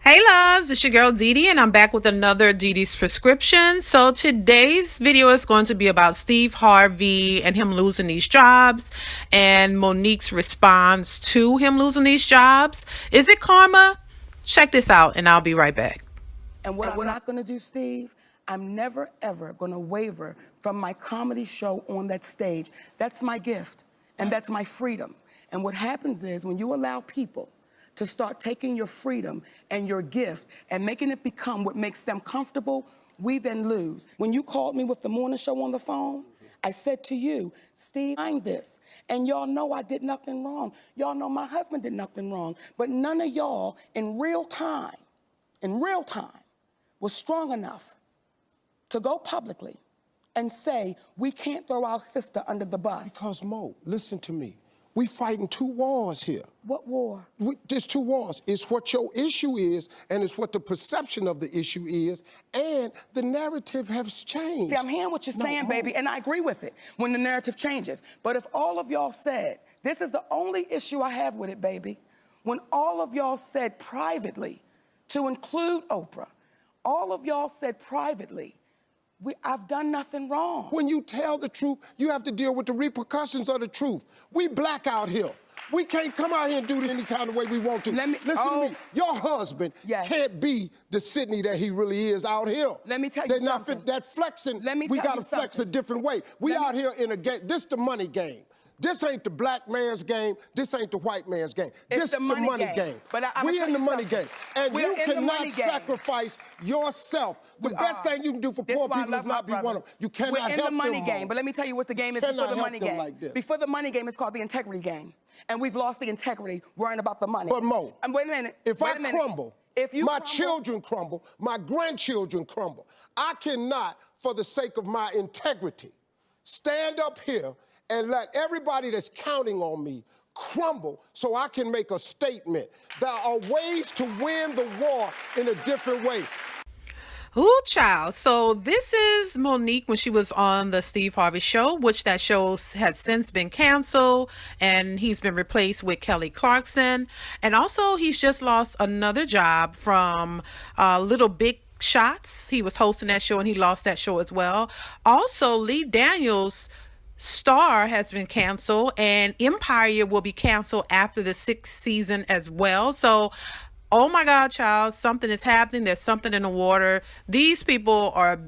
Hey loves, it's your girl DeeDee and I'm back with another DeeDee's prescription. So today's video is going to be about Steve Harvey and him losing these jobs and Monique's response to him losing these jobs. Is it karma? Check this out and I'll be right back. And what I'm not going to do, Steve, I'm never, ever going to waver from my comedy show on that stage. That's my gift, and that's my freedom. And what happens is when you allow people to start taking your freedom and your gift and making it become what makes them comfortable, we then lose. When you called me with the morning show on the phone, I said to you, Steve, I'm this. And y'all know I did nothing wrong. Y'all know my husband did nothing wrong. But none of y'all in real time, was strong enough to go publicly and say, we can't throw our sister under the bus. Because, Mo, listen to me. We fighting two wars here. What war? There's two wars. It's what your issue is, and it's what the perception of the issue is, and the narrative has changed. See, I'm hearing what you're saying, baby, and I agree with it when the narrative changes. But if all of y'all said, this is the only issue I have with it, baby, when all of y'all said privately, to include Oprah, all of y'all said privately, I've done nothing wrong. When you tell the truth, you have to deal with the repercussions of the truth. We black out here. We can't come out here and do it any kind of way we want to. Listen to me. Your husband can't be the Sydney that he really is out here. Let me tell you something. That flexing, we got to flex a different way. We out here in a game. This the money game. This ain't the black man's game. This ain't the white man's game. This the money game. But we in the money game. And you cannot sacrifice yourself. The best thing you can do for poor people is not be one of them. You cannot help them. We're in the money game. But let me tell you what the game is before the money game. Before the money game, it's called the integrity game. And we've lost the integrity worrying about the money. But Mo, wait a minute. If I crumble, my children crumble, my grandchildren crumble. I cannot, for the sake of my integrity, stand up here and let everybody that's counting on me crumble so I can make a statement. There are ways to win the war in a different way. Ooh, child. So this is Monique when she was on the Steve Harvey show, which that show has since been canceled, and he's been replaced with Kelly Clarkson. And also he's just lost another job from Little Big Shots. He was hosting that show and he lost that show as well. Also, Lee Daniels' Star has been canceled, and Empire will be canceled after the 6th season as well. So, oh my God, child, something is happening. There's something in the water. These people are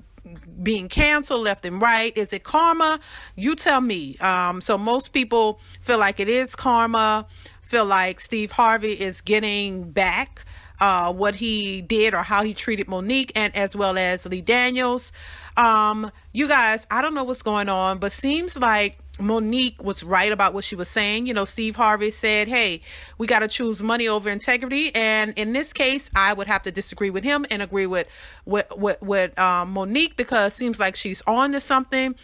being canceled left and right. Is it karma? You tell me. So most people feel like it is karma, feel like Steve Harvey is getting back what he did or how he treated Monique, and as well as Lee Daniels. You guys, I don't know what's going on, but seems like Monique was right about what she was saying. You know, Steve Harvey said, hey, we got to choose money over integrity. And in this case, I would have to disagree with him and agree with Monique, because it seems like she's on to something.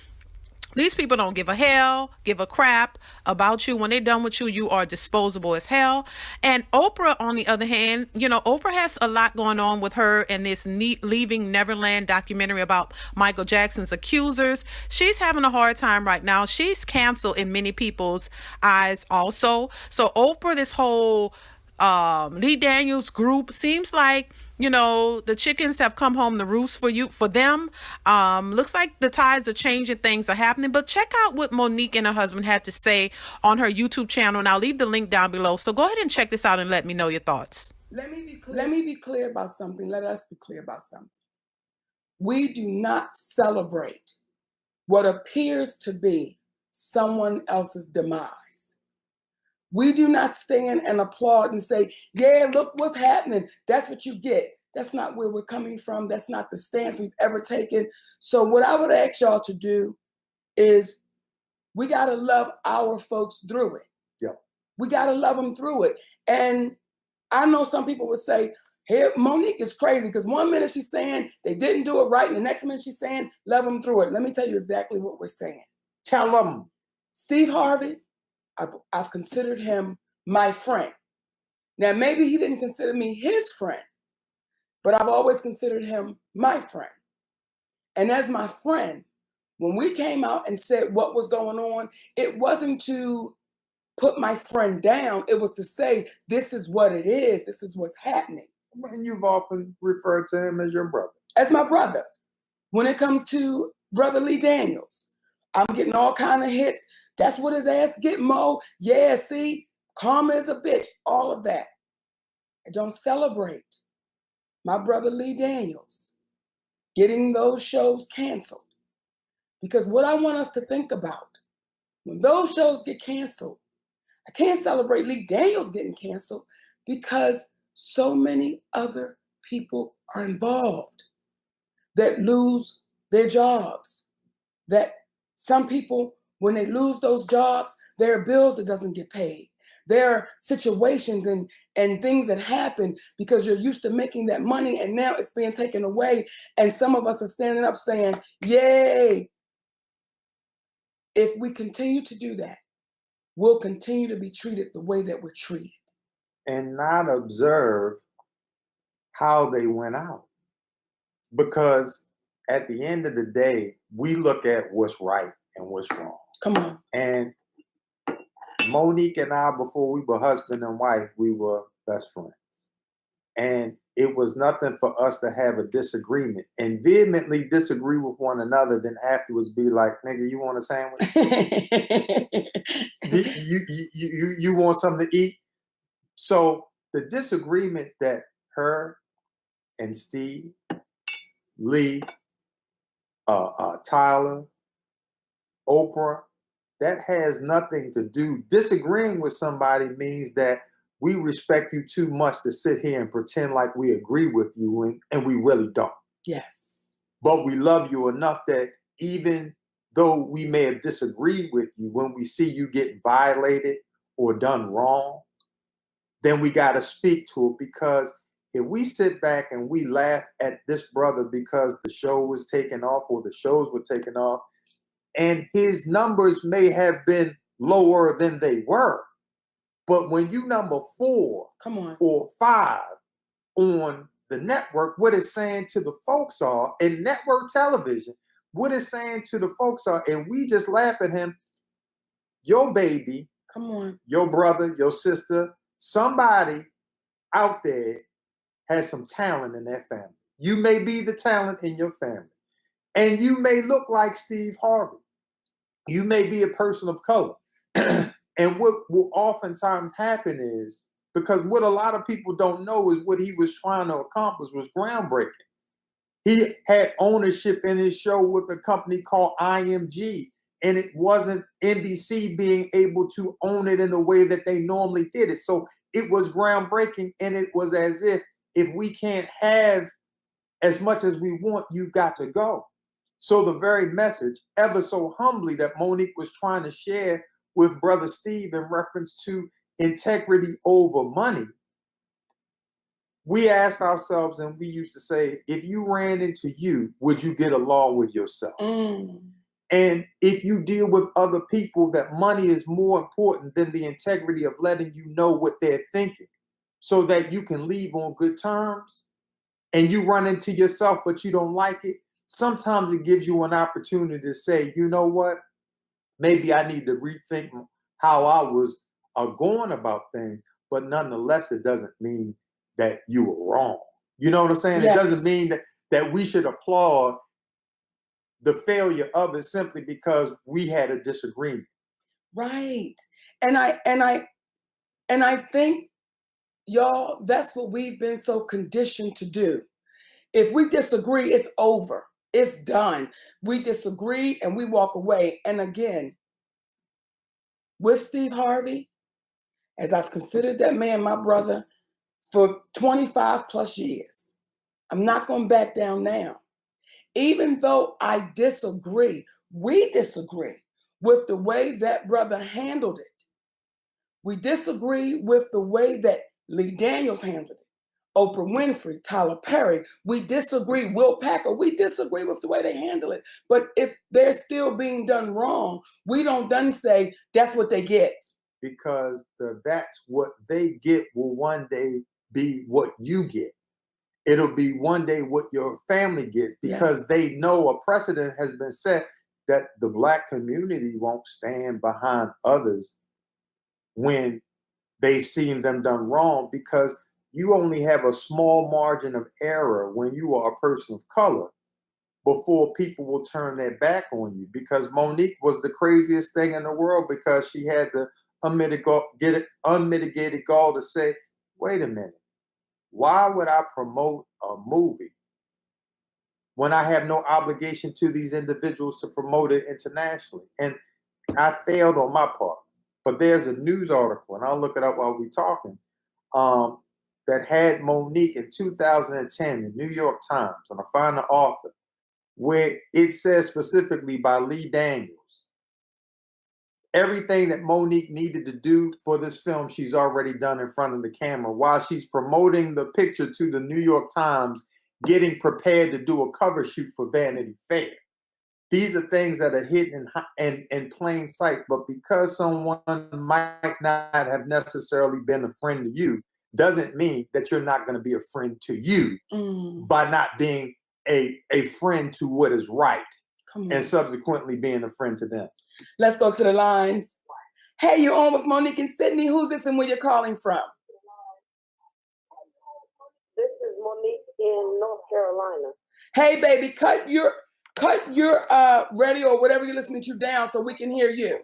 These people don't give a crap about you. When they're done with you, you are disposable as hell. And Oprah, on the other hand, you know, Oprah has a lot going on with her and this Leaving Neverland documentary about Michael Jackson's accusers. She's having a hard time right now. She's canceled in many people's eyes also. So Oprah, this whole Lee Daniels group, seems like, you know, the chickens have come home to roost for them. Looks like the tides are changing, things are happening. But check out what Monique and her husband had to say on her YouTube channel, and I'll leave the link down below. So go ahead and check this out and let me know your thoughts. Let me be clear about something. Let us be clear about something. We do not celebrate what appears to be someone else's demise. We do not stand and applaud and say, yeah, look what's happening. That's what you get. That's not where we're coming from. That's not the stance we've ever taken. So what I would ask y'all to do is we got to love our folks through it. Yep. We got to love them through it. And I know some people would say, hey, Monique is crazy because one minute she's saying they didn't do it right, and the next minute she's saying love them through it. Let me tell you exactly what we're saying. Tell them. Steve Harvey, I've considered him my friend. Now, maybe he didn't consider me his friend, but I've always considered him my friend. And as my friend, when we came out and said what was going on, it wasn't to put my friend down. It was to say, this is what it is. This is what's happening. And you've often referred to him as your brother. As my brother. When it comes to Brother Lee Daniels, I'm getting all kind of hits. That's what his ass get, Mo. Yeah, see, karma is a bitch. All of that. I don't celebrate my brother Lee Daniels getting those shows canceled. Because what I want us to think about, when those shows get canceled, I can't celebrate Lee Daniels getting canceled because so many other people are involved that lose their jobs. That some people, when they lose those jobs, there are bills that doesn't get paid. There are situations and things that happen because you're used to making that money and now it's being taken away. And some of us are standing up saying, yay. If we continue to do that, we'll continue to be treated the way that we're treated. And not observe how they went out. Because at the end of the day, we look at what's right and what's wrong. Come on. And Monique and I, before we were husband and wife, we were best friends. And it was nothing for us to have a disagreement and vehemently disagree with one another, then afterwards be like, nigga, you want a sandwich? you want something to eat? So the disagreement that her and Steve, Lee, Tyler, Oprah, that has nothing to do. Disagreeing with somebody means that we respect you too much to sit here and pretend like we agree with you, and we really don't. Yes. But we love you enough that even though we may have disagreed with you, when we see you get violated or done wrong, then we got to speak to it. Because if we sit back and we laugh at this brother because the show was taken off or the shows were taken off, and his numbers may have been lower than they were, but when you number 4 come on, or 5 on the network, what it's saying to the folks are, in network television, what it's saying to the folks are, and we just laugh at him, your baby, come on, your brother, your sister, somebody out there has some talent in their family. You may be the talent in your family. And you may look like Steve Harvey. You may be a person of color. And what will oftentimes happen is, because what a lot of people don't know is what he was trying to accomplish was groundbreaking. He had ownership in his show with a company called IMG, and it wasn't NBC being able to own it in the way that they normally did it. So it was groundbreaking, and it was as if we can't have as much as we want, you've got to go. So the very message, ever so humbly, that Monique was trying to share with Brother Steve in reference to integrity over money, we asked ourselves, and we used to say, if you ran into you, would you get along with yourself? And if you deal with other people, that money is more important than the integrity of letting you know what they're thinking so that you can leave on good terms, and you run into yourself but you don't like it, sometimes it gives you an opportunity to say, you know what, maybe I need to rethink how I was going about things, but nonetheless, it doesn't mean that you were wrong. You know what I'm saying? Yes. It doesn't mean that we should applaud the failure of it simply because we had a disagreement. Right. And I think, y'all, that's what we've been so conditioned to do. If we disagree, it's over. It's done. We disagree and we walk away. And again, with Steve Harvey, as I've considered that man my brother for 25 plus years, I'm not going to back down now. Even though I disagree, we disagree with the way that brother handled it. We disagree with the way that Lee Daniels handled it. Oprah Winfrey, Tyler Perry, we disagree. Will Packer, we disagree with the way they handle it. But if they're still being done wrong, we don't then say that's what they get. Because that's what they get will one day be what you get. It'll be one day what your family gets, because they know a precedent has been set that the Black community won't stand behind others when they've seen them done wrong, because you only have a small margin of error when you are a person of color before people will turn their back on you. Because Monique was the craziest thing in the world because she had the unmitigated gall to say, wait a minute, why would I promote a movie when I have no obligation to these individuals to promote it internationally? And I failed on my part. But there's a news article, and I'll look it up while we're talking, that had Monique in 2010 in New York Times, and I find the author, where it says specifically by Lee Daniels, everything that Monique needed to do for this film, she's already done in front of the camera while she's promoting the picture to the New York Times, getting prepared to do a cover shoot for Vanity Fair. These are things that are hidden in plain sight, but because someone might not have necessarily been a friend to you, doesn't mean that you're not going to be a friend to you by not being a friend to what is right and subsequently being a friend to them. Let's go to the lines. Hey, you're on with Monique and Sydney. Who's this and where you're calling from? This is Monique in North Carolina. Hey, baby, cut your radio or whatever you're listening to down so we can hear you.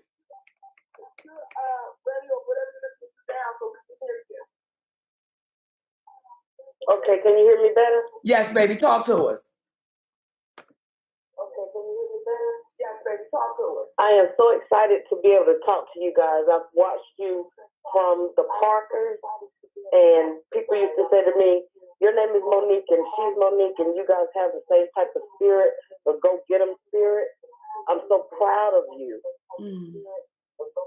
Okay, can you hear me better? Yes, baby, talk to us. Okay, can you hear me better? Yes, baby, talk to us. I am so excited to be able to talk to you guys. I've watched you from the Parkers, and people used to say to me, your name is Monique and she's Monique, and you guys have the same type of spirit, the go-get-'em spirit. I'm so proud of you.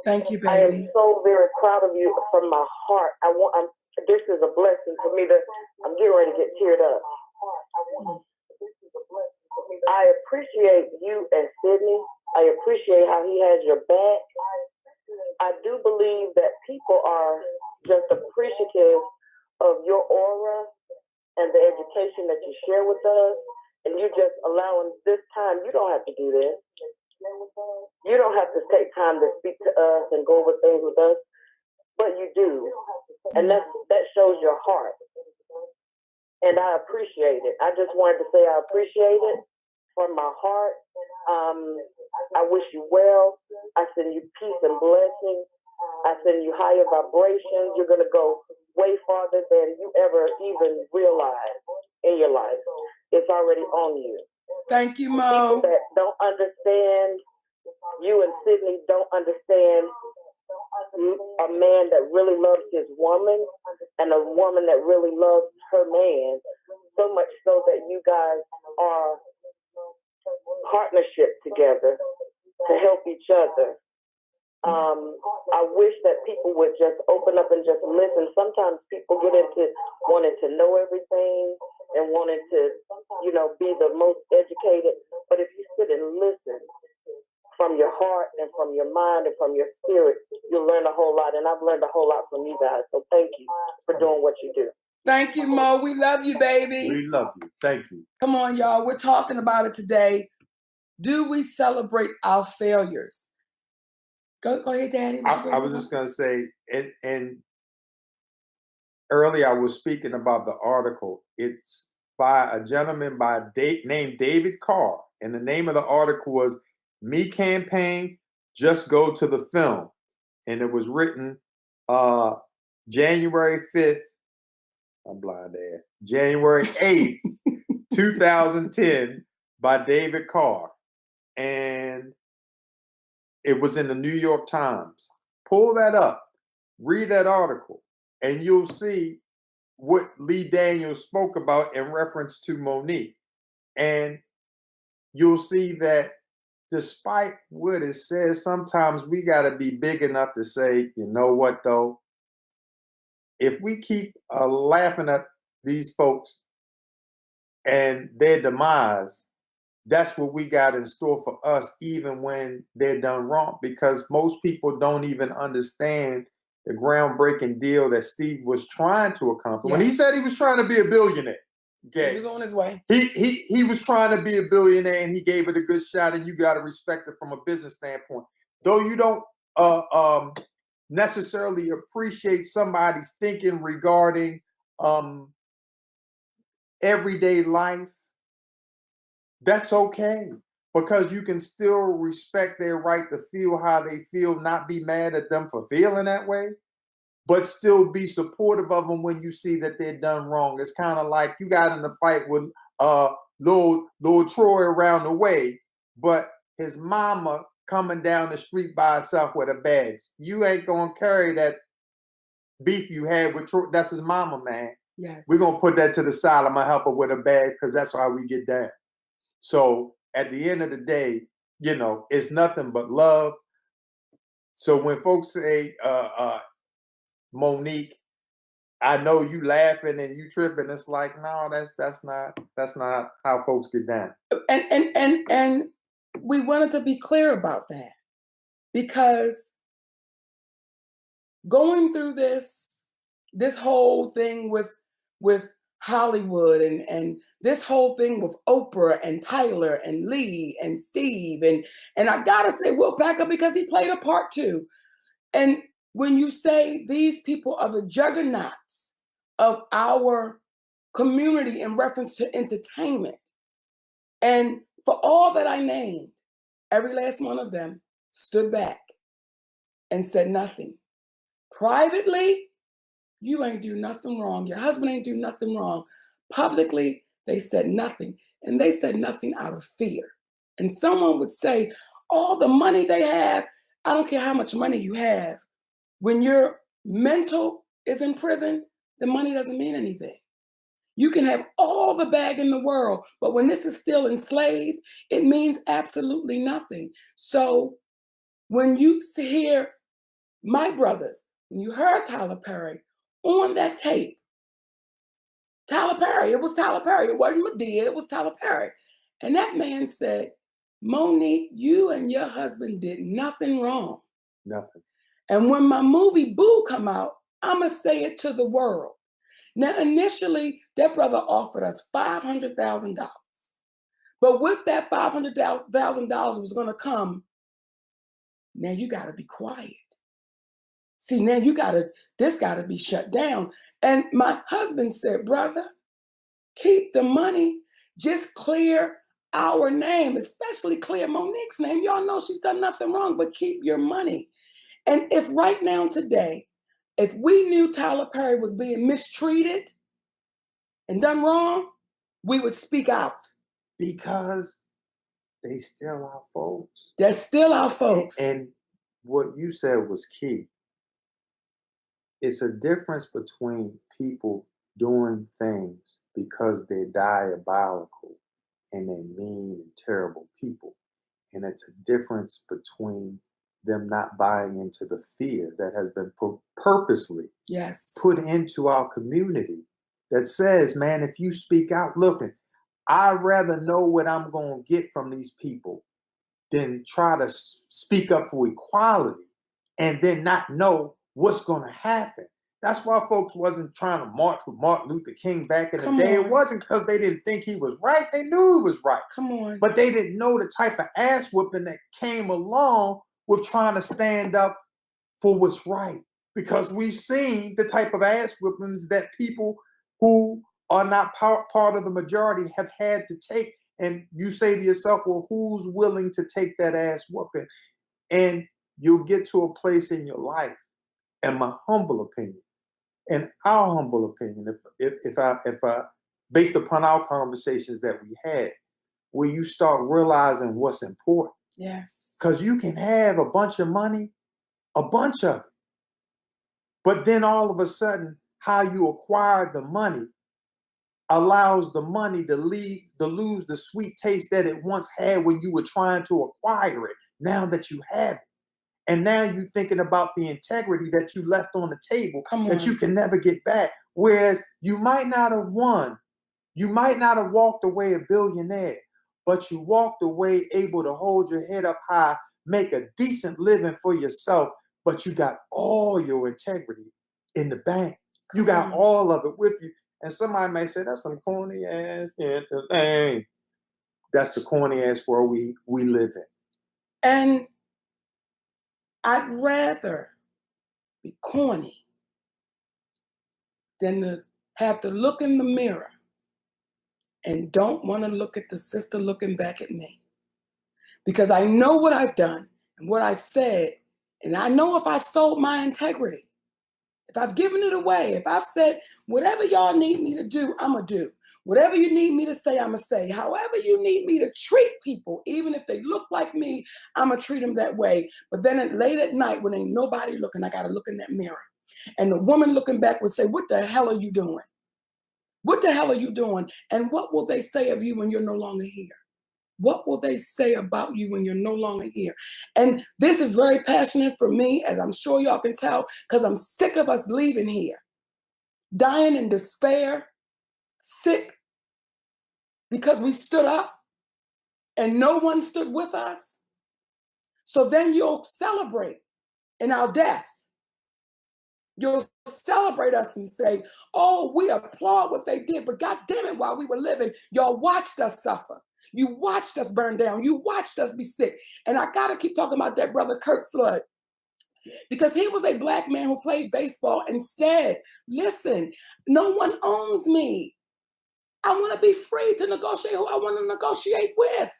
Thank you, baby. I am so very proud of you from my heart. This is a blessing for me I'm getting ready to get teared up. I appreciate you and Sydney. I appreciate how he has your back. I do believe that people are just appreciative of your aura and the education that you share with us, and you just allowing this time. You don't have to do this. You don't have to take time to speak to us and go over things with us, but you do, and that shows your heart, and I appreciate it. I just wanted to say I appreciate it from my heart. I wish you well. I send you peace and blessings. I send you higher vibrations. You're going to go way farther than you ever even realized in your life. It's already on you. Thank you, Mo. People that don't understand, you and Sydney don't understand a man that really loves his woman and a woman that really loves her man, so much so that you guys are partnership together to help each other. I wish that people would just open up and just listen. Sometimes people get into wanting to know everything and wanting to, be the most educated. But if you sit and listen from your heart and from your mind and from your spirit, you'll learn a whole lot. And I've learned a whole lot from you guys. So thank you for doing what you do. Thank you, Mo. We love you, baby. We love you. Thank you. Come on, y'all. We're talking about it today. Do we celebrate our failures? Go ahead, Daddy. I was just going to say, and earlier I was speaking about the article. It's by a gentleman named David Carr. And the name of the article was Me Campaign, Just Go to the Film. And it was written January 5th. I'm blind ass. January 8th, 2010 by David Carr. And it was in the New York Times. Pull that up, read that article, and you'll see what Lee Daniels spoke about in reference to Monique. And you'll see that despite what it says, sometimes we got to be big enough to say, you know what, though? If we keep laughing at these folks and their demise, that's what we got in store for us, even when they're done wrong, because most people don't even understand the groundbreaking deal that Steve was trying to accomplish. Yes. When he said he was trying to be a billionaire, he was on his way. He was trying to be a billionaire, and he gave it a good shot, and you got to respect it from a business standpoint. Though you don't necessarily appreciate somebody's thinking regarding everyday life, that's okay, because you can still respect their right to feel how they feel, not be mad at them for feeling that way, but still be supportive of them when you see that they're done wrong. It's kind of like you got in a fight with little Troy around the way, but his mama coming down the street by herself with her bags. You ain't gonna carry that beef you had with Troy. That's his mama, man. Yes. We're gonna put that to the side. I'm gonna help her with a bag because that's how we get down. So at the end of the day, it's nothing but love. So when folks say, Monique, I know you laughing and you tripping, it's like, no, that's not how folks get down. And we wanted to be clear about that, because going through this whole thing with Hollywood and this whole thing with Oprah and Tyler and Lee and Steve and I gotta say Will Packer, because he played a part too. And when you say these people are the juggernauts of our community in reference to entertainment, and for all that I named, every last one of them stood back and said nothing. Privately, you ain't do nothing wrong. Your husband ain't do nothing wrong. Publicly, they said nothing. And they said nothing out of fear. And someone would say, all the money they have, I don't care how much money you have. When your mental is in prison, the money doesn't mean anything. You can have all the bag in the world, but when this is still enslaved, it means absolutely nothing. So when you hear my brothers, when you heard Tyler Perry on that tape, Tyler Perry, it was Tyler Perry. It wasn't Medea, it was Tyler Perry. And that man said, Monique, you and your husband did nothing wrong. Nothing. And when my movie Boo come out, I'ma say it to the world. Now, initially, that brother offered us $500,000. But with that $500,000 was gonna come, now you gotta be quiet. See, now this gotta be shut down. And my husband said, brother, keep the money, just clear our name, especially clear Monique's name. Y'all know she's done nothing wrong, but keep your money. And if right now today, if we knew Tyler Perry was being mistreated and done wrong, we would speak out. Because they still our folks. They're still our folks. And what you said was key. It's a difference between people doing things because they're diabolical and they're mean and terrible people. And it's a difference between them not buying into the fear that has been purposely put into our community that says, man, if you speak out, look, I'd rather know what I'm going to get from these people than try to speak up for equality and then not know what's going to happen. That's why folks wasn't trying to march with Martin Luther King back in the day. It wasn't because they didn't think he was right. They knew he was right. Come on. But they didn't know the type of ass whooping that came along with trying to stand up for what's right. Because we've seen the type of ass whoopings that people who are not part of the majority have had to take. And you say to yourself, well, who's willing to take that ass whooping? And you'll get to a place in your life, in my humble opinion, in our humble opinion, if I based upon our conversations that we had, where you start realizing what's important. Yes. Because you can have a bunch of money, a bunch of it. But then all of a sudden, how you acquire the money allows the money to lose the sweet taste that it once had when you were trying to acquire it, now that you have it. And now you're thinking about the integrity that you left on the table that you can never get back. Whereas you might not have won. You might not have walked away a billionaire, but you walked away able to hold your head up high, make a decent living for yourself, but you got all your integrity in the bank. You got all of it with you. And somebody may say, that's some corny ass thing. That's the corny ass world we live in. And I'd rather be corny than to have to look in the mirror and don't want to look at the sister looking back at me. Because I know what I've done and what I've said, and I know if I've sold my integrity, if I've given it away, if I've said, whatever y'all need me to do, I'm going to do. Whatever you need me to say, I'm going to say. However you need me to treat people, even if they look like me, I'm going to treat them that way. But then late at night, when ain't nobody looking, I got to look in that mirror. And the woman looking back would say, what the hell are you doing? What the hell are you doing? And what will they say of you when you're no longer here? What will they say about you when you're no longer here? And this is very passionate for me, as I'm sure y'all can tell, because I'm sick of us leaving here, dying in despair, sick because we stood up and no one stood with us. So then you'll celebrate in our deaths. You'll celebrate us and say, oh, we applaud what they did, but God damn it, while we were living, y'all watched us suffer. You watched us burn down. You watched us be sick. And I got to keep talking about that brother Kirk Flood, because he was a Black man who played baseball and said, listen, no one owns me. I want to be free to negotiate who I want to negotiate with.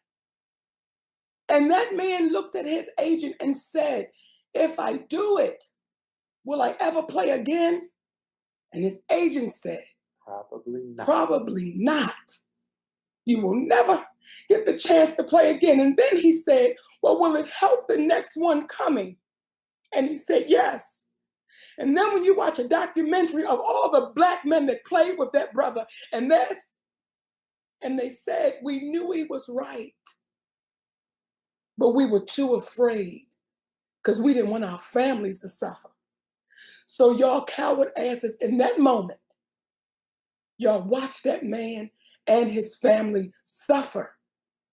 And that man looked at his agent and said, if I do it, will I ever play again? And his agent said, Probably not. Probably not. You will never get the chance to play again. And then he said, well, will it help the next one coming? And he said, yes. And then when you watch a documentary of all the Black men that played with that brother, and they said, we knew he was right, but we were too afraid because we didn't want our families to suffer. So y'all coward asses, in that moment, y'all watched that man and his family suffer,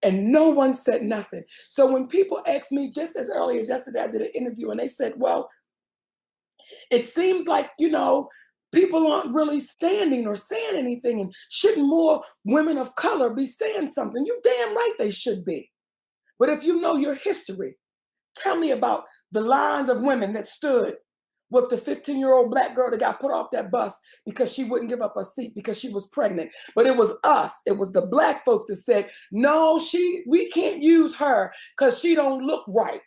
and no one said nothing. So when people ask me, just as early as yesterday, I did an interview, and they said, well, it seems like, people aren't really standing or saying anything, and shouldn't more women of color be saying something? You damn right they should be. But if you know your history, tell me about the lines of women that stood with the 15-year-old Black girl that got put off that bus because she wouldn't give up a seat because she was pregnant. But it was us, it was the Black folks that said, no, we can't use her because she don't look right,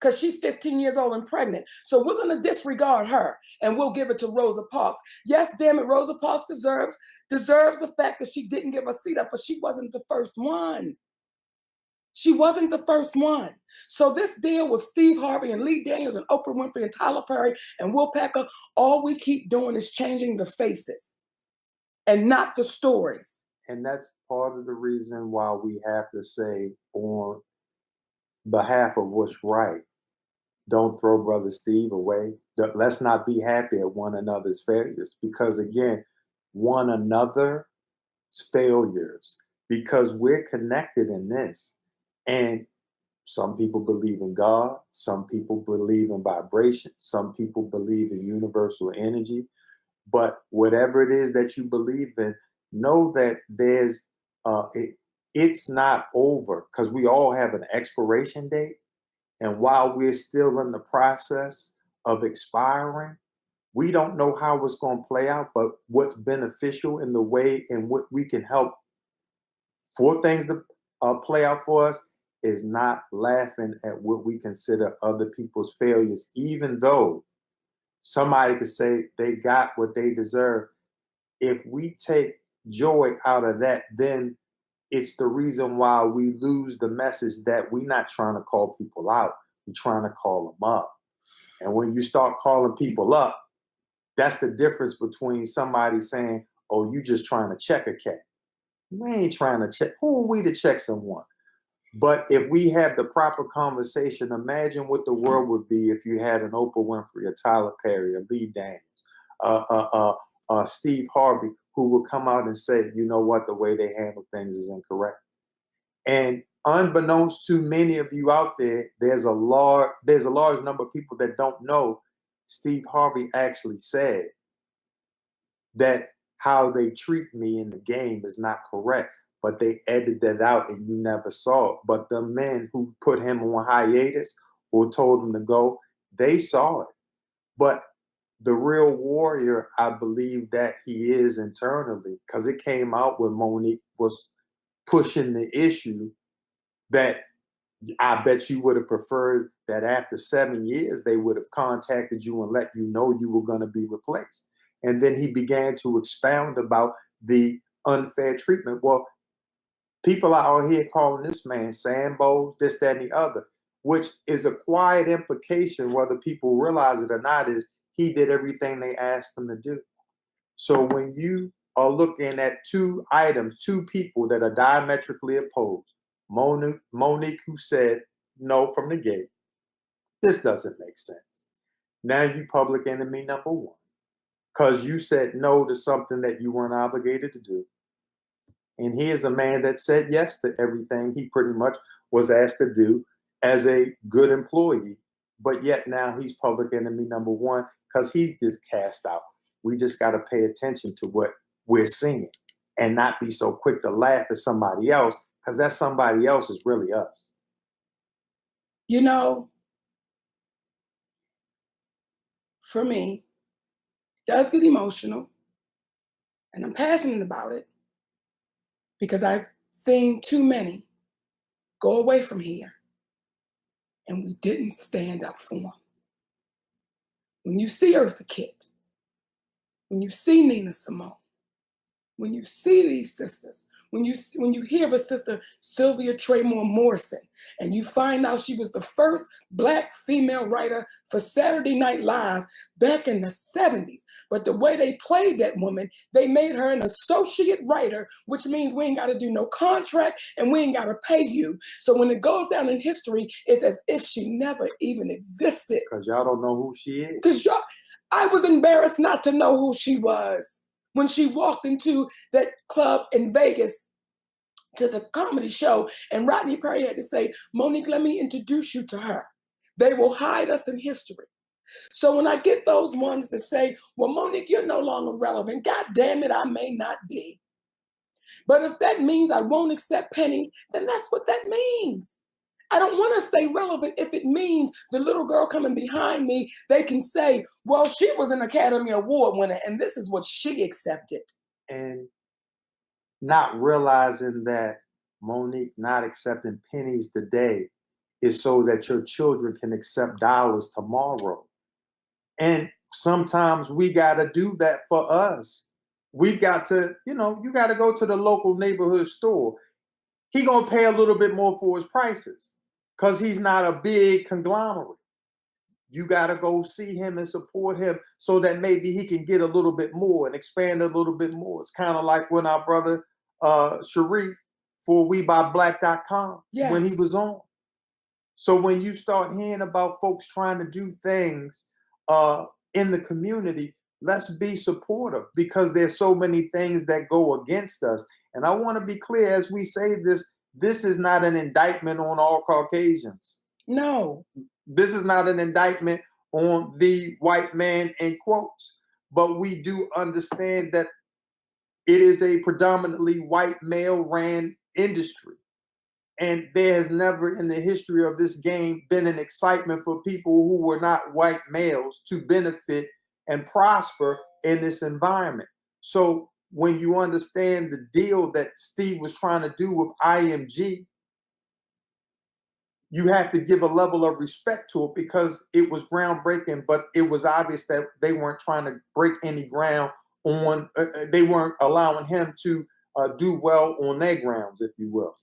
because she's 15 years old and pregnant. So we're going to disregard her and we'll give it to Rosa Parks. Yes, damn it, Rosa Parks deserves the fact that she didn't give a seat up, but she wasn't the first one. She wasn't the first one. So this deal with Steve Harvey and Lee Daniels and Oprah Winfrey and Tyler Perry and Will Packer, all we keep doing is changing the faces and not the stories. And that's part of the reason why we have to say, on behalf of what's right, don't throw Brother Steve away. Let's not be happy at one another's failures, because again, one another's failures, because we're connected in this. And some people believe in God, some people believe in vibration, some people believe in universal energy. But whatever it is that you believe in, know that it's not over, because we all have an expiration date. And while we're still in the process of expiring, we don't know how it's going to play out. But what's beneficial in the way in what we can help for things to play out for us is not laughing at what we consider other people's failures, even though somebody could say they got what they deserve. If we take joy out of that, then it's the reason why we lose the message that we're not trying to call people out, we're trying to call them up. And when you start calling people up, that's the difference between somebody saying, oh, you just trying to check a cat. We ain't trying to check. Who are we to check someone? But if we have the proper conversation, imagine what the world would be if you had an Oprah Winfrey, a Tyler Perry, a Lee Daniels, Steve Harvey, who would come out and say, you know what, the way they handle things is incorrect. And unbeknownst to many of you out there, there's a large number of people that don't know Steve Harvey actually said that how they treat me in the game is not correct. But they edited that out and you never saw it. But the men who put him on hiatus or told him to go, they saw it. But the real warrior, I believe that he is internally, because it came out when Monique was pushing the issue that I bet you would have preferred that after 7 years, they would have contacted you and let you know you were going to be replaced. And then he began to expound about the unfair treatment. Well, people are out here calling this man Sambos, this, that, and the other, which is a quiet implication, whether people realize it or not, is he did everything they asked him to do. So when you are looking at two items, two people that are diametrically opposed, Monique, who said no from the gate, this doesn't make sense. Now you public enemy number one, because you said no to something that you weren't obligated to do. And he is a man that said yes to everything he pretty much was asked to do as a good employee. But yet now he's public enemy number one because he is cast out. We just got to pay attention to what we're seeing and not be so quick to laugh at somebody else, because that somebody else is really us. You know, for me, it does get emotional, and I'm passionate about it because I've seen too many go away from here and we didn't stand up for them. When you see Eartha Kitt, when you see Nina Simone, when you see these sisters, when you hear of a sister, Sylvia Traymore Morrison, and you find out she was the first Black female writer for Saturday Night Live back in the 70s. But the way they played that woman, they made her an associate writer, which means we ain't got to do no contract and we ain't got to pay you. So when it goes down in history, it's as if she never even existed. Because y'all don't know who she is. Because I was embarrassed not to know who she was. When she walked into that club in Vegas to the comedy show, and Rodney Perry had to say, Monique, let me introduce you to her. They will hide us in history. So when I get those ones that say, well, Monique, you're no longer relevant, God damn it, I may not be. But if that means I won't accept pennies, then that's what that means. I don't want to stay relevant if it means the little girl coming behind me, they can say, well, she was an Academy Award winner and this is what she accepted. And not realizing that Monique not accepting pennies today is so that your children can accept dollars tomorrow. And sometimes we got to do that for us. We've got to, you got to go to the local neighborhood store. He going to pay a little bit more for his prices because he's not a big conglomerate. You got to go see him and support him so that maybe he can get a little bit more and expand a little bit more. It's kind of like when our brother Sharif for WeBuyBlack.com, yes, when he was on. So when you start hearing about folks trying to do things in the community, let's be supportive, because there's so many things that go against us. And I want to be clear as we say this is not an indictment on all Caucasians. No. This is not an indictment on the white man in quotes, but we do understand that it is a predominantly white male ran industry. And there has never in the history of this game been an excitement for people who were not white males to benefit and prosper in this environment. So when you understand the deal that Steve was trying to do with IMG, you have to give a level of respect to it because it was groundbreaking, but it was obvious that they weren't trying to break any ground on, they weren't allowing him to do well on their grounds, if you will.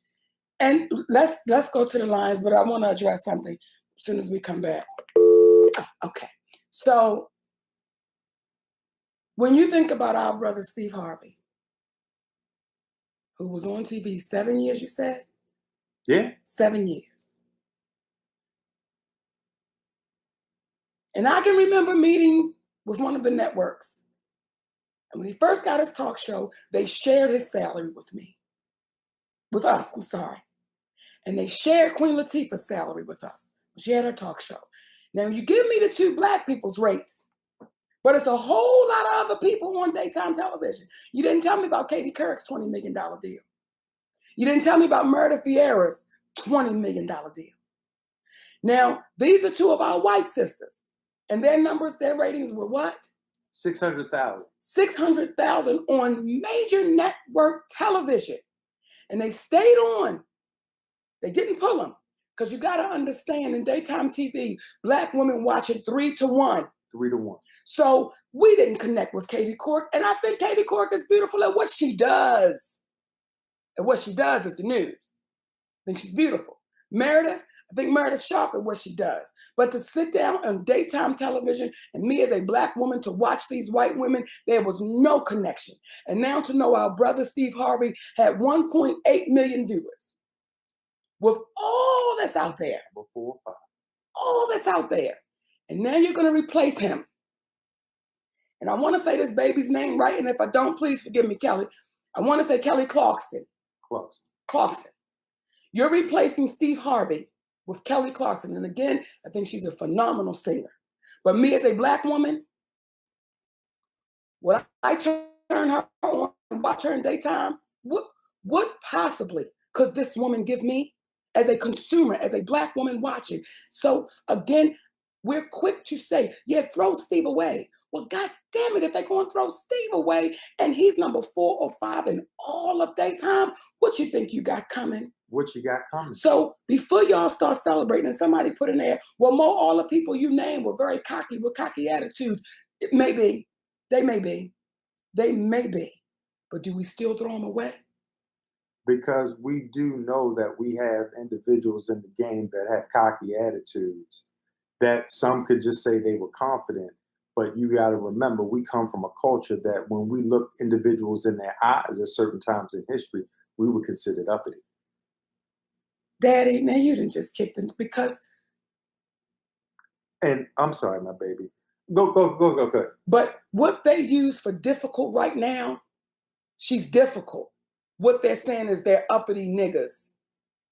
And let's go to the lines, but I want to address something as soon as we come back. Okay. So when you think about our brother Steve Harvey, who was on TV 7 years, you said? Yeah. 7 years. And I can remember meeting with one of the networks. And when he first got his talk show, they shared his salary with me. With us, I'm sorry. And they shared Queen Latifah's salary with us. She had her talk show. Now you give me the two Black people's rates, but it's a whole lot of other people on daytime television. You didn't tell me about Katie Couric's $20 million deal. You didn't tell me about Meredith Vieira's $20 million deal. Now, these are two of our white sisters. And their numbers, their ratings were what? 600,000. 600,000 on major network television. And they stayed on. They didn't pull them. Because you got to understand, in daytime TV, Black women watch it 3-1. 3-1. So we didn't connect with Katie Couric. And I think Katie Couric is beautiful at what she does. And what she does is the news. I think she's beautiful. Meredith, I think Meredith sharp at what she does. But to sit down on daytime television and me as a Black woman to watch these white women, there was no connection. And now to know our brother Steve Harvey had 1.8 million viewers. With all that's out there. Before 5. All that's out there. And now you're going to replace him. And I want to say this baby's name right. And if I don't, please forgive me, Kelly. I want to say Kelly Clarkson. Clarkson. You're replacing Steve Harvey with Kelly Clarkson. And again, I think she's a phenomenal singer. But me as a Black woman, when I turn her on and watch her in daytime, what possibly could this woman give me as a consumer, as a Black woman watching? So again, we're quick to say, yeah, throw Steve away. Well, God damn it, if they're going to throw Steve away and he's number 4 or 5 in all of daytime, what you think you got coming? What you got coming? So before y'all start celebrating and somebody put in there, well, all the people you named were very cocky with cocky attitudes. It may be, they may be, but do we still throw them away? Because we do know that we have individuals in the game that have cocky attitudes, that some could just say they were confident. But you got to remember, we come from a culture that when we look individuals in their eyes at certain times in history, we were considered uppity. Daddy, now you didn't just kick them because. And I'm sorry, my baby. Go. But what they use for difficult right now, she's difficult. What they're saying is they're uppity niggas.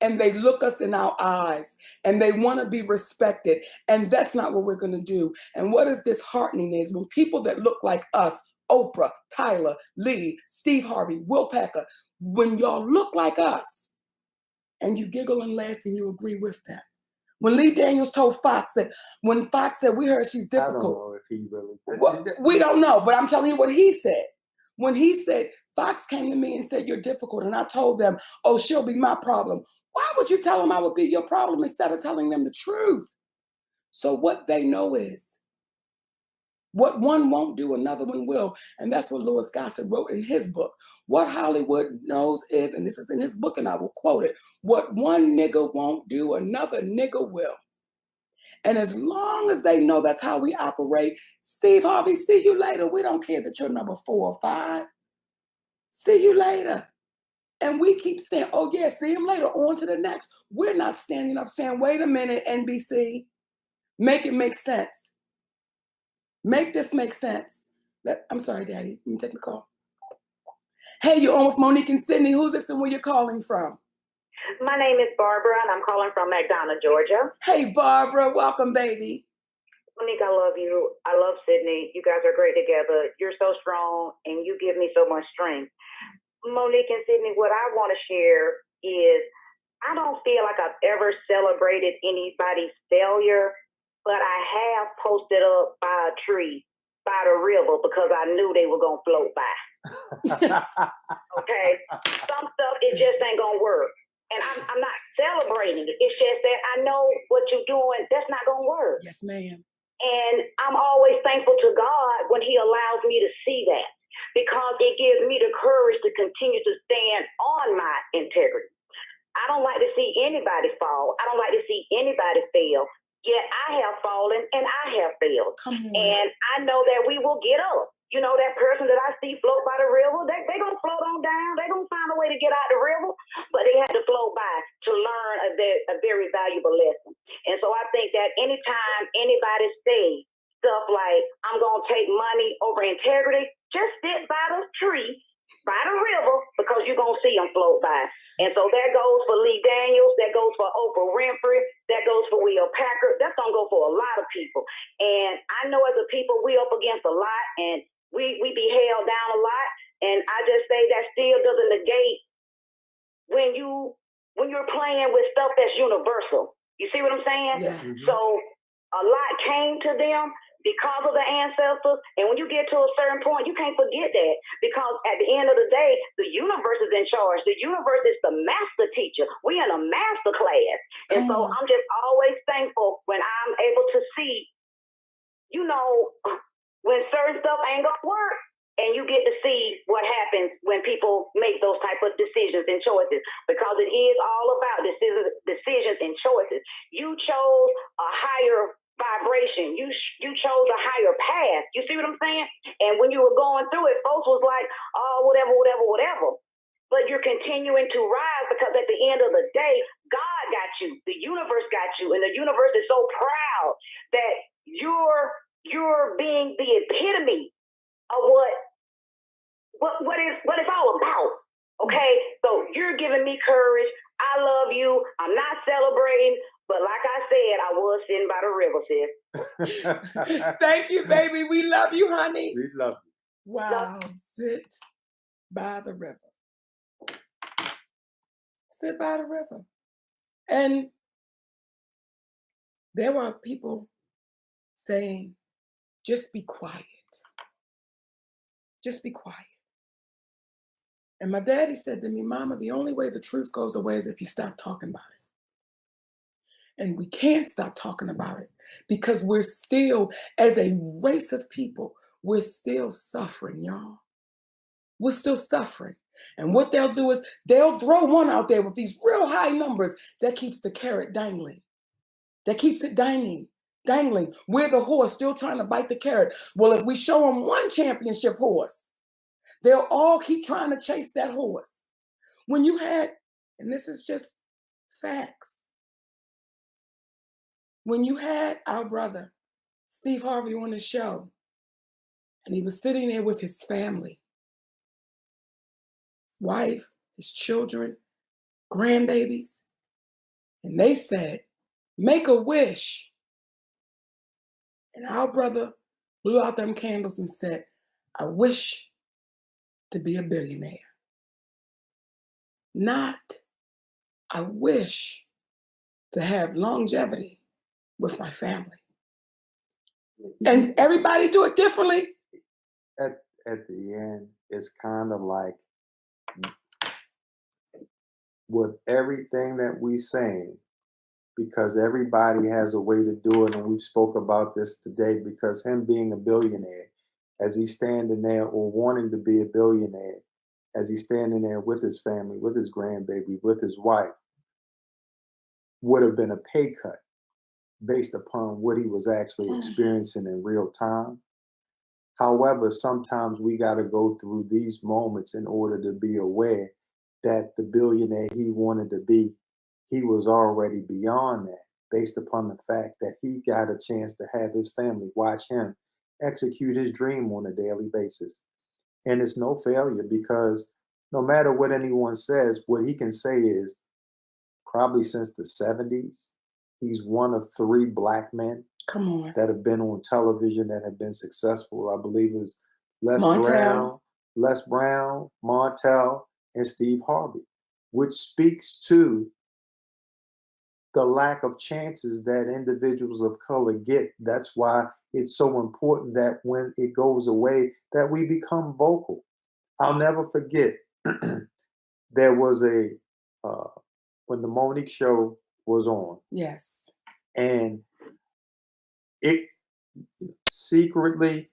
And they look us in our eyes and they want to be respected. And that's not what we're going to do. And what is disheartening is when people that look like us, Oprah, Tyler, Lee, Steve Harvey, Will Packer, when y'all look like us and you giggle and laugh and you agree with them. When Lee Daniels told Fox that, when Fox said, we heard she's difficult. I don't know if he really did. Well, we don't know, but I'm telling you what he said. When he said, Fox came to me and said, you're difficult. And I told them, oh, she'll be my problem. Why would you tell them I would be your problem instead of telling them the truth? So what they know is, what one won't do, another one will. And that's what Louis Gossett wrote in his book. What Hollywood knows is, and this is in his book and I will quote it, what one nigga won't do, another nigga will. And as long as they know that's how we operate, Steve Harvey, see you later. We don't care that you're number 4 or 5. See you later. And we keep saying, oh yeah, see him later, on to the next. We're not standing up saying, wait a minute, NBC, make it make sense. Make this make sense. I'm sorry, Daddy, let me take the call. Hey, you're on with Monique and Sydney. Who's this and where you're calling from? My name is Barbara and I'm calling from McDonough, Georgia. Hey, Barbara, welcome, baby. Monique, I love you. I love Sydney. You guys are great together. You're so strong and you give me so much strength. Monique and Sydney, what I want to share is I don't feel like I've ever celebrated anybody's failure, but I have posted up by a tree, by the river, because I knew they were going to float by. Okay? Some stuff, it just ain't going to work. And I'm not celebrating it. It's just that I know what you're doing, that's not going to work. Yes, ma'am. And I'm always thankful to God when he allows me to see that, because it gives me the courage to continue to stand on my integrity. I don't like to see anybody fall. I don't like to see anybody fail. Yet I have fallen and I have failed. And I know that we will get up. You know, that person that I see float by the river, they're going to float on down. They're going to find a way to get out the river, but they had to float by to learn a very valuable lesson. And so I think that anytime anybody says stuff like, I'm going to take money over integrity, just sit by the tree, by the river, because you're going to see them float by. And so that goes for Lee Daniels, that goes for Oprah Winfrey, that goes for Will Packer, that's going to go for a lot of people. And I know as a people, we up against a lot, and we be held down a lot. And I just say that still doesn't negate when you're playing with stuff that's universal. You see what I'm saying? Yes. So a lot came to them, because of the ancestors. And when you get to a certain point, you can't forget that, because at the end of the day, the universe is in charge. The universe is the master teacher. We in a master class. And so I'm just always thankful when I'm able to see, you know, when certain stuff ain't gonna work, and you get to see what happens when people make those type of decisions and choices, because it is all about decisions and choices. You chose a higher vibration. You chose a higher path. You see what I'm saying? And when you were going through it, folks was like, oh, whatever. But you're continuing to rise, because at the end of the day, God got you. The universe got you. And the universe is so proud that you're being the epitome of what it's all about. Okay, so you're giving me courage. I love you. I'm not celebrating, but like I said, I was sitting by the river, sis. Thank you, baby. We love you, honey. We love you. Wow. Sit by the river. Sit by the river. And there were people saying, just be quiet. Just be quiet. And my daddy said to me, Mama, the only way the truth goes away is if you stop talking about it. And we can't stop talking about it, because we're still, as a race of people, we're still suffering, y'all. We're still suffering. And what they'll do is they'll throw one out there with these real high numbers that keeps the carrot dangling. That keeps it dangling. We're the horse still trying to bite the carrot. Well, if we show them one championship horse, they'll all keep trying to chase that horse. When you had, and this is just facts, when you had our brother, Steve Harvey, on the show, and he was sitting there with his family, his wife, his children, grandbabies, and they said, make a wish. And our brother blew out them candles and said, I wish to be a billionaire. Not, I wish to have longevity with my family. And everybody do it differently. At the end, it's kind of like, with everything that we saying, because everybody has a way to do it, and we've spoke about this today, because him being a billionaire, as he's standing there, or wanting to be a billionaire, as he's standing there with his family, with his grandbaby, with his wife, would have been a pay cut based upon what he was actually experiencing in real time. However, sometimes we got to go through these moments in order to be aware that the billionaire he wanted to be, he was already beyond that, based upon the fact that he got a chance to have his family watch him execute his dream on a daily basis. And it's no failure, because no matter what anyone says, what he can say is, probably since the 70s, he's one of 3 black men that have been on television that have been successful. I believe it was Les Brown, Montel, and Steve Harvey, which speaks to the lack of chances that individuals of color get. That's why it's so important that when it goes away, that we become vocal. I'll never forget, there was when the Monique show was on. Yes. And it secretly,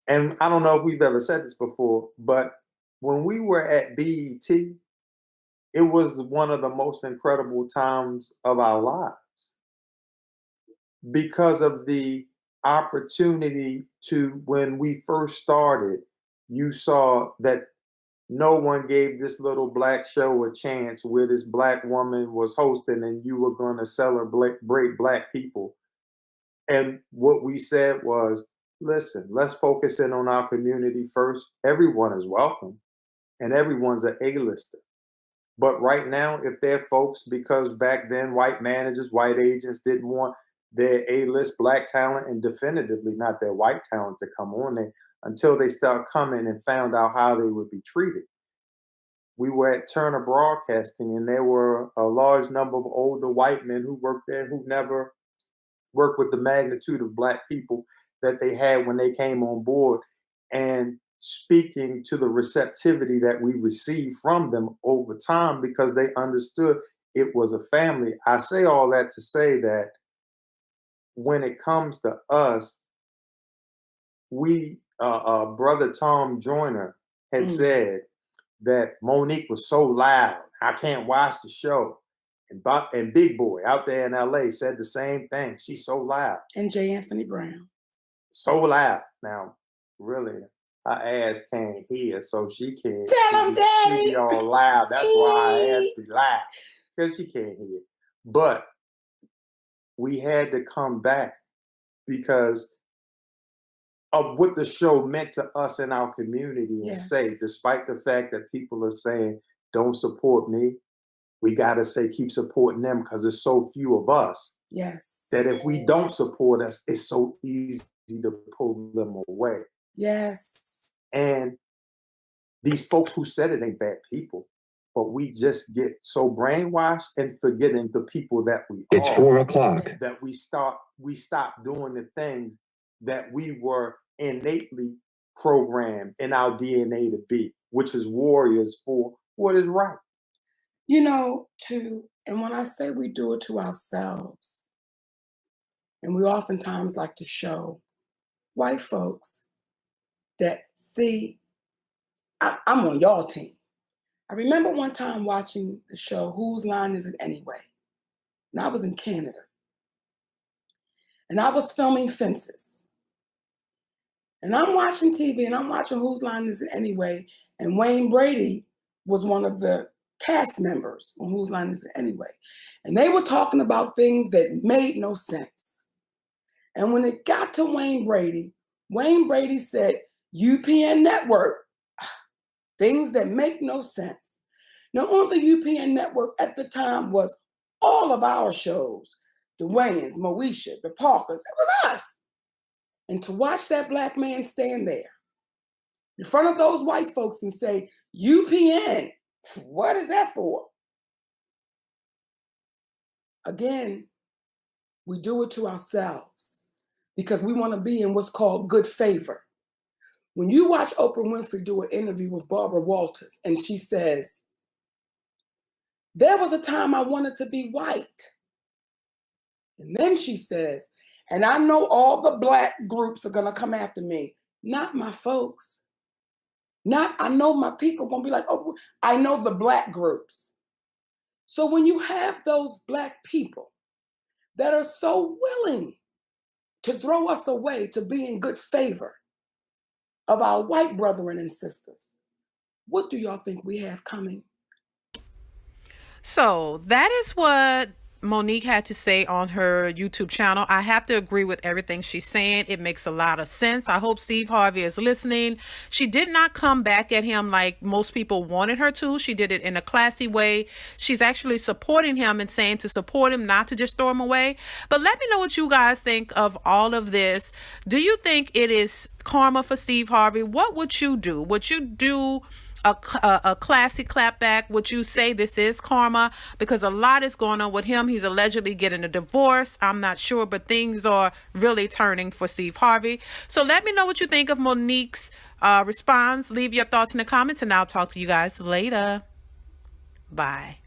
and I don't know if we've ever said this before, but when we were at BET, it was one of the most incredible times of our lives, because of the opportunity to, when we first started, you saw that no one gave this little black show a chance, where this black woman was hosting and you were going to celebrate black people. And what we said was, listen, let's focus in on our community first. Everyone is welcome, and everyone's an A-lister. But right now, if they're folks, because back then white managers, white agents didn't want their A-list black talent, and definitively not their white talent, to come on there until they start coming and found out how they would be treated. We were at Turner Broadcasting, and there were a large number of older white men who worked there who never work with the magnitude of Black people that they had when they came on board, and speaking to the receptivity that we received from them over time because they understood it was a family. I say all that to say that when it comes to us, we, brother Tom Joyner had said that Monique was so loud, I can't watch the show. And Big Boy out there in LA said the same thing. She's so loud. And J. Anthony Brown. So loud. Now, really, her ass can't hear, so she can't. Tell him, Daddy. She be all loud. That's why her ass be loud, because she can't hear. But we had to come back because of what the show meant to us in our community, and say, despite the fact that people are saying, don't support me, we got to say, keep supporting them because there's so few of us. Yes. That if we don't support us, it's so easy to pull them away. Yes. And these folks who said it ain't bad people, but we just get so brainwashed and forgetting the people that we are. It's 4 o'clock. That we stop doing the things that we were innately programmed in our DNA to be, which is warriors for what is right. You know, and when I say we do it to ourselves, and we oftentimes like to show white folks that, see, I'm on y'all team. I remember one time watching the show, Whose Line Is It Anyway? And I was in Canada. And I was filming Fences. And I'm watching TV and I'm watching Whose Line Is It Anyway? And Wayne Brady was one of the cast members on Whose Line Is It Anyway? And they were talking about things that made no sense. And when it got to Wayne Brady said, UPN network, things that make no sense. Now, on the UPN network at the time was all of our shows, the Wayans, Moesha, the Parkers, it was us. And to watch that Black man stand there in front of those white folks and say, UPN, what is that for? Again, we do it to ourselves because we want to be in what's called good favor. When you watch Oprah Winfrey do an interview with Barbara Walters and she says, there was a time I wanted to be white. And then she says, and I know all the Black groups are going to come after me. Not my folks. I know my people are going to be like, oh, I know the Black groups. So when you have those Black people that are so willing to throw us away to be in good favor of our white brethren and sisters, what do y'all think we have coming? So that is what Monique had to say on her YouTube channel. I have to agree with everything she's saying. It makes a lot of sense. I hope Steve Harvey is listening. She did not come back at him like most people wanted her to. She did it in a classy way. She's actually supporting him and saying to support him, not to just throw him away. But let me know what you guys think of all of this. Do you think it is karma for Steve Harvey? What would you do? Would you do a classy clapback? Would you say this is karma? Because a lot is going on with him. He's allegedly getting a divorce. I'm not sure, but things are really turning for Steve Harvey. So let me know what you think of Monique's response. Leave your thoughts in the comments and I'll talk to you guys later. Bye.